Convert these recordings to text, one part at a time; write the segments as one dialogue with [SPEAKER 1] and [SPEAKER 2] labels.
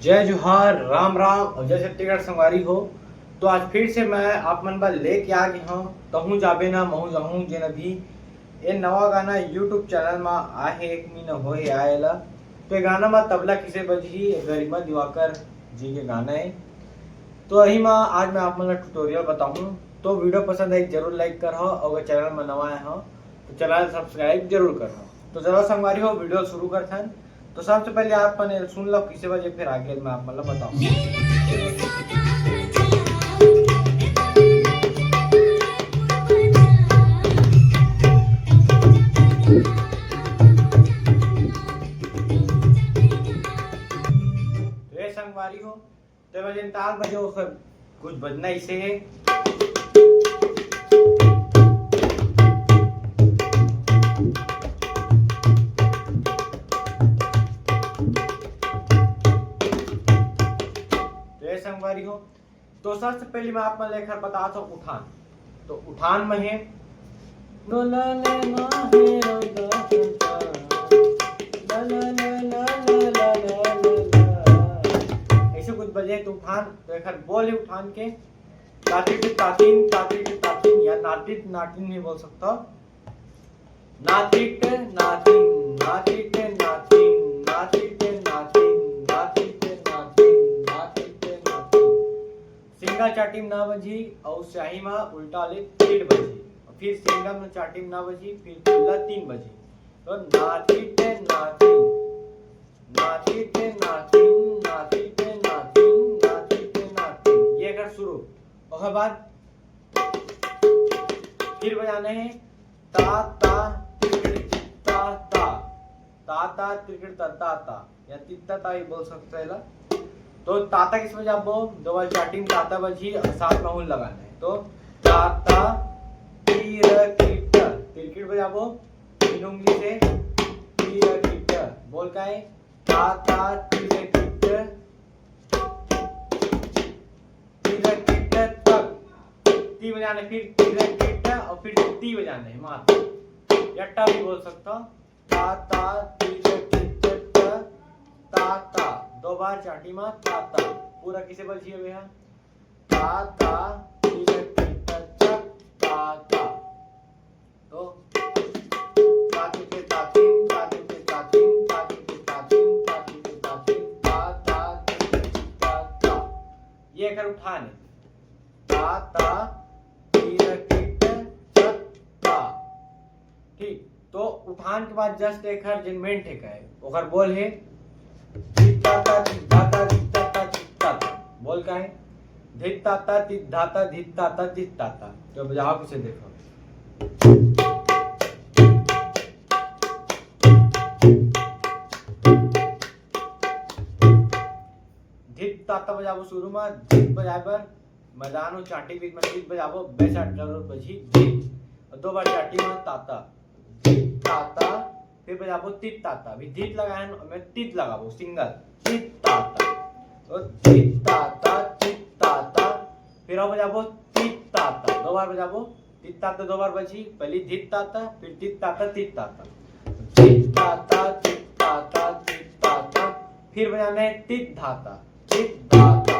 [SPEAKER 1] जय जोहार, राम राम और जय छत्तीसगढ़ संगवारी हो। तो आज फिर से मैं आप मन पर लेके आ गया हूँ कहूँ जाबे ना महू जाहूँ जेन अभी ये नवा गाना यूट्यूब चैनल में आहे 1 महीना होए आएला। तो ये गाना में तबला किसे बजी गरिमा दिवाकर जी के गाना है। तो यही में आज मैं आप मन ला ट्यूटोरियल बताऊँ। तो वीडियो पसंद आई जरूर लाइक कर हो और अगर चैनल में नवा आए हो तो चैनल सब्सक्राइब जरूर कर हो। तो चलो संगवारी हो वीडियो शुरू करते हैं। तो सबसे पहले आप मैंने सुन लो किसी वजह फिर आगे मैं आप मतलब बताऊँ। तो ये संगवारी हो तो वजह ताल बजे कुछ बजना इसे है। संगवारी हो तो सबसे पहले मैं आप लेकर बताता हूँ उठान। तो उठान में है ऐसे कुछ बजे। तो उठान तो एक बोल है उठान के तातीन तातीन तातीन तातीन या नातित नातिन नहीं बोल सकता। नातित नातिन नातित नातिन नातित नातिन नातित नातिन नातित नातिन। सिंगल चाटीम ना बजी और शाही में उल्टा ले 3 बजी और फिर सिंगल में चाटीम ना बजी फिर खुला 3 बजी। तो नातित नातिन नातित नातिन नातित नातिन नातित नातिन ये अगर शुरू और बाद फिर बजाने हैं ता ता तिरकिड़ ता ता ता ता तिरकिड़ ता ता ता या तित्ता ता ही बोल सकते हैं। तो ताता किस बजा वो 2 बार चाटिंग ताता बजी और साथ में हुल लगाना है। तो ताता तिरकिड़ तिरकिड़ बजा वो 3 उंगली से तिरकिड़ बोल का है ताता तिरकिड़ तिरकिड़ तक ती बजाने फिर तिरकिड़ और फिर ती बजाने है मात्र यट्टा भी बोल सकता हूँ। ताता तिरकिड़ ताता 2 बार चाटी में ताता पूरा किसे बजी है भैया ताता तिरकिड़ ताता। तो ताती के तातीन ताती के तातीन ताती के तातीन ताती के तातीन ताता ताता ये कर उठाने ताता तिरकिड़ ता। ठीक तो उठान के बाद जस्ट एक हर जिनमें ठेका है ओकर बोल है धित्ताता धित्ताता धित्ताता धित्ताता बोल का है धित्ताता धित्ताता धित्ताता धित्ताता। तो बजाओ किसे देखो धित्ताता बजाबो शुरू में धित बजाबर मदानो चाटी बीच में धित बजाबो बेसाट जरूर बजी धित और 2 बार चाटी में ताता धित ताता फिर बजाबो तित ताता अभी धित लगाए और मैं तित लगाबो सिंगल तित ताता। तो धित ताता तित ताता फिर अब बजाबो तित ताता 2 बार बजाबो तित ताता 2 बार बजी पहली धित ताता फिर तित ताता तित ताता धित ताता तित ताता तित ताता फिर बजाना है तित धाता तित धाता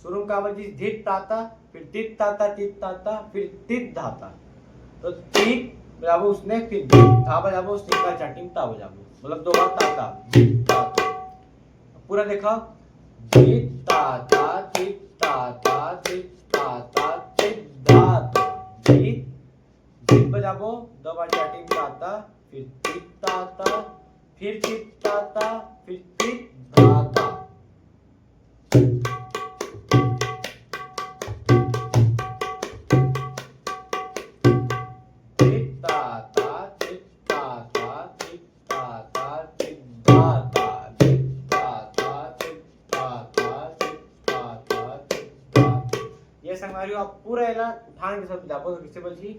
[SPEAKER 1] शुरू का बजी धित ताता फिर तित ताता तित ताता फिर तित धाता। तो तित बजाबो उसने फिर धा बजाबो सिंगल चाटिंग ता बजाबो मतलब 2 बार ताता धित ताता पूरा देखा धित ताता तित ताता तित ताता तित धाता धित धित बजाबो 2 बार चाटिंग ताता फिर तित ताता फिर तित ताता फिर तित धाता। ये संगवारी आप पूरा एला उठान के साथ बजाबो तो किसे बजी